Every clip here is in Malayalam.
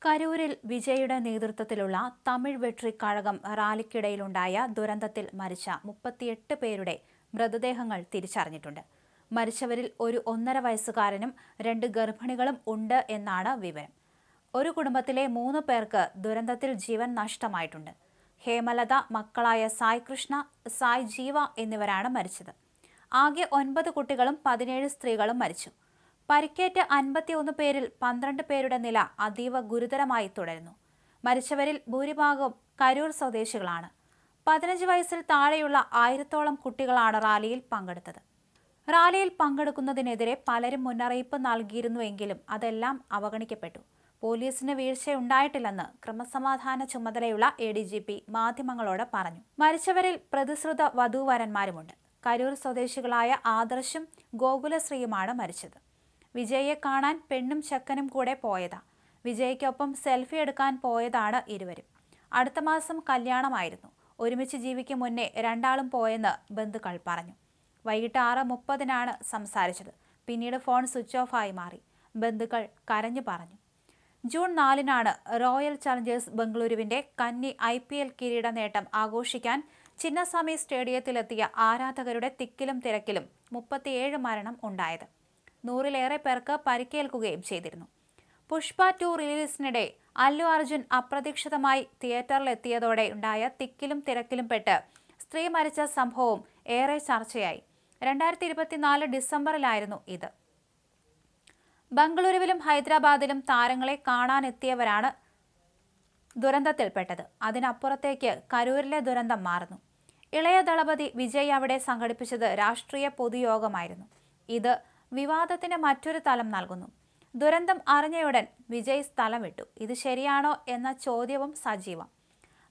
കരൂരിൽ വിജയുടെ നേതൃത്വത്തിലുള്ള തമിഴ് വെട്രി കഴകം റാലിക്കിടയിലുണ്ടായ ദുരന്തത്തിൽ മരിച്ച 38 പേരുടെ മൃതദേഹങ്ങൾ തിരിച്ചറിഞ്ഞിട്ടുണ്ട്. മരിച്ചവരിൽ ഒരു 1.5 വയസ്സുകാരനും 2 ഗർഭിണികളും ഉണ്ട് എന്നാണ് വിവരം. ഒരു കുടുംബത്തിലെ 3 പേർക്ക് ദുരന്തത്തിൽ ജീവൻ നഷ്ടമായിട്ടുണ്ട്. ഹേമലത, മക്കളായ സായ് കൃഷ്ണ, സായ് ജീവ എന്നിവരാണ് മരിച്ചത്. ആകെ 9 കുട്ടികളും 17 സ്ത്രീകളും മരിച്ചു. പരിക്കേറ്റ 51 പേരിൽ 12 പേരുടെ നില അതീവ ഗുരുതരമായി തുടരുന്നു. മരിച്ചവരിൽ ഭൂരിഭാഗവും കരൂർ സ്വദേശികളാണ്. 15 വയസ്സിൽ താഴെയുള്ള 1000-ഓളം കുട്ടികളാണ് റാലിയിൽ പങ്കെടുത്തത്. റാലിയിൽ പങ്കെടുക്കുന്നതിനെതിരെ പലരും മുന്നറിയിപ്പ് നൽകിയിരുന്നുവെങ്കിലും അതെല്ലാം അവഗണിക്കപ്പെട്ടു. പോലീസിന് വീഴ്ചയുണ്ടായിട്ടില്ലെന്ന് ക്രമസമാധാന ചുമതലയുള്ള ADGP മാധ്യമങ്ങളോട് പറഞ്ഞു. മരിച്ചവരിൽ പ്രതിശ്രുത വധൂവരന്മാരുമുണ്ട്. കരൂർ സ്വദേശികളായ ആദർശും ഗോകുലശ്രീയുമാണ് മരിച്ചത്. വിജയെ കാണാൻ പെണ്ണും ചെക്കനും കൂടെ പോയതാ. വിജയ്ക്കൊപ്പം സെൽഫി എടുക്കാൻ പോയതാണ് ഇരുവരും. അടുത്ത മാസം കല്യാണമായിരുന്നു. ഒരുമിച്ച് ജീവിക്കും മുന്നേ രണ്ടാളും പോയെന്ന് ബന്ധുക്കൾ പറഞ്ഞു. വൈകിട്ട് 6:30 സംസാരിച്ചത്. പിന്നീട് ഫോൺ സ്വിച്ച് ഓഫ് ആയി മാറി. ബന്ധുക്കൾ കരഞ്ഞു പറഞ്ഞു. ജൂൺ 4 റോയൽ ചലഞ്ചേഴ്സ് ബംഗളൂരുവിന്റെ കന്നി IPL കിരീട നേട്ടം ആഘോഷിക്കാൻ ചിന്നസ്വാമി സ്റ്റേഡിയത്തിലെത്തിയ ആരാധകരുടെ തിക്കിലും തിരക്കിലും 37 മരണം ഉണ്ടായത്. 100-ലേറെ പേർക്ക് പരിക്കേൽക്കുകയും ചെയ്തിരുന്നു. പുഷ്പ 2 റിലീസിനിടെ അല്ലു അർജുൻ അപ്രതീക്ഷിതമായി തിയേറ്ററിലെത്തിയതോടെ ഉണ്ടായ തിക്കിലും തിരക്കിലും പെട്ട് സ്ത്രീ മരിച്ച സംഭവവും ഏറെ ചർച്ചയായി. 2024 ഡിസംബറിലായിരുന്നു ഇത്. ബംഗളൂരുവിലും ഹൈദരാബാദിലും താരങ്ങളെ കാണാനെത്തിയവരാണ് ദുരന്തത്തിൽപ്പെട്ടത്. അതിനപ്പുറത്തേക്ക് കരൂരിലെ ദുരന്തം മാറുന്നു. ഇളയ ദളപതി വിജയ് അവിടെ സംഘടിപ്പിച്ചത് രാഷ്ട്രീയ പൊതുയോഗമായിരുന്നു. ഇത് വിവാദത്തിന് മറ്റൊരു തലം നൽകുന്നു. ദുരന്തം അറിഞ്ഞയുടൻ വിജയ് സ്ഥലം വിട്ടു. ഇത് ശരിയാണോ എന്ന ചോദ്യവും സജീവം.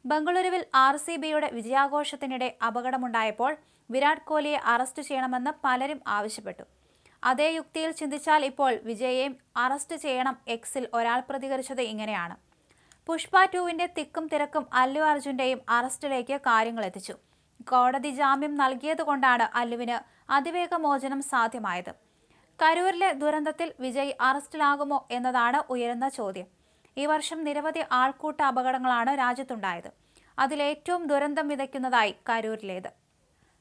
ബംഗളൂരുവിൽ RCBയുടെ വിജയാഘോഷത്തിനിടെ അപകടമുണ്ടായപ്പോൾ വിരാട് കോഹ്ലിയെ അറസ്റ്റ് ചെയ്യണമെന്ന് പലരും ആവശ്യപ്പെട്ടു. അതേ യുക്തിയിൽ ചിന്തിച്ചാൽ ഇപ്പോൾ വിജയെയും അറസ്റ്റ് ചെയ്യണം. എക്സിൽ ഒരാൾ പ്രതികരിച്ചത് ഇങ്ങനെയാണ്: പുഷ്പ 2വിന്റെ തിക്കും തിരക്കും അല്ലു അർജുന്റെയും അറസ്റ്റിലേക്ക് കാര്യങ്ങൾ എത്തിച്ചു. കോടതി ജാമ്യം നൽകിയതുകൊണ്ടാണ് അല്ലുവിന് അതിവേഗ മോചനം സാധ്യമായത്. കരൂരിലെ ദുരന്തത്തിൽ വിജയ് അറസ്റ്റിലാകുമോ എന്നതാണ് ഉയരുന്ന ചോദ്യം. ഈ വർഷം നിരവധി ആൾക്കൂട്ട അപകടങ്ങളാണ് രാജ്യത്തുണ്ടായത്. അതിലേറ്റവും ദുരന്തം വിതയ്ക്കുന്നതായി കരൂരിലേത്.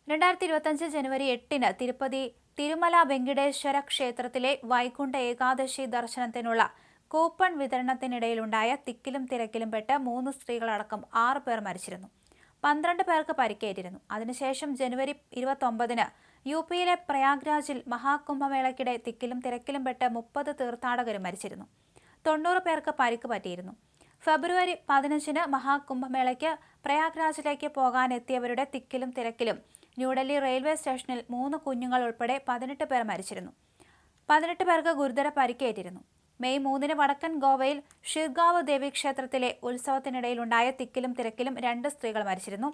2025 ജനുവരി 8 തിരുപ്പതി തിരുമല വെങ്കിടേശ്വര ക്ഷേത്രത്തിലെ വൈകുണ്ഠ ഏകാദശി ദർശനത്തിനുള്ള കൂപ്പൺ വിതരണത്തിനിടയിലുണ്ടായ തിക്കിലും തിരക്കിലും പെട്ട് 3 സ്ത്രീകളടക്കം 6 പേർ മരിച്ചിരുന്നു. 12 പേർക്ക് പരിക്കേറ്റിരുന്നു. അതിനുശേഷം ജനുവരി 29 UPയിലെ പ്രയാഗ്രാജിൽ മഹാകുംഭമേളയ്ക്കിടെ തിക്കിലും തിരക്കിലും പെട്ട് 30 തീർത്ഥാടകരും മരിച്ചിരുന്നു. 90 പേർക്ക് പരിക്ക് പറ്റിയിരുന്നു. ഫെബ്രുവരി 15 മഹാകുംഭമേളയ്ക്ക് പ്രയാഗ്രാജിലേക്ക് പോകാനെത്തിയവരുടെ തിക്കിലും തിരക്കിലും ന്യൂഡൽഹി റെയിൽവേ സ്റ്റേഷനിൽ 3 കുഞ്ഞുങ്ങൾ ഉൾപ്പെടെ 18 പേർ മരിച്ചിരുന്നു. 18 പേർക്ക് ഗുരുതര പരിക്കേറ്റിരുന്നു. മെയ് 3 വടക്കൻ ഗോവയിൽ ഷിർഗാവ് ദേവീക്ഷേത്രത്തിലെ ഉത്സവത്തിനിടയിലുണ്ടായ തിക്കിലും തിരക്കിലും 2 സ്ത്രീകൾ മരിച്ചിരുന്നു.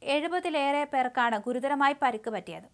70-ലേറെ പേർക്കാണ് ഗുരുതരമായി പരിക്ക് പറ്റിയത്.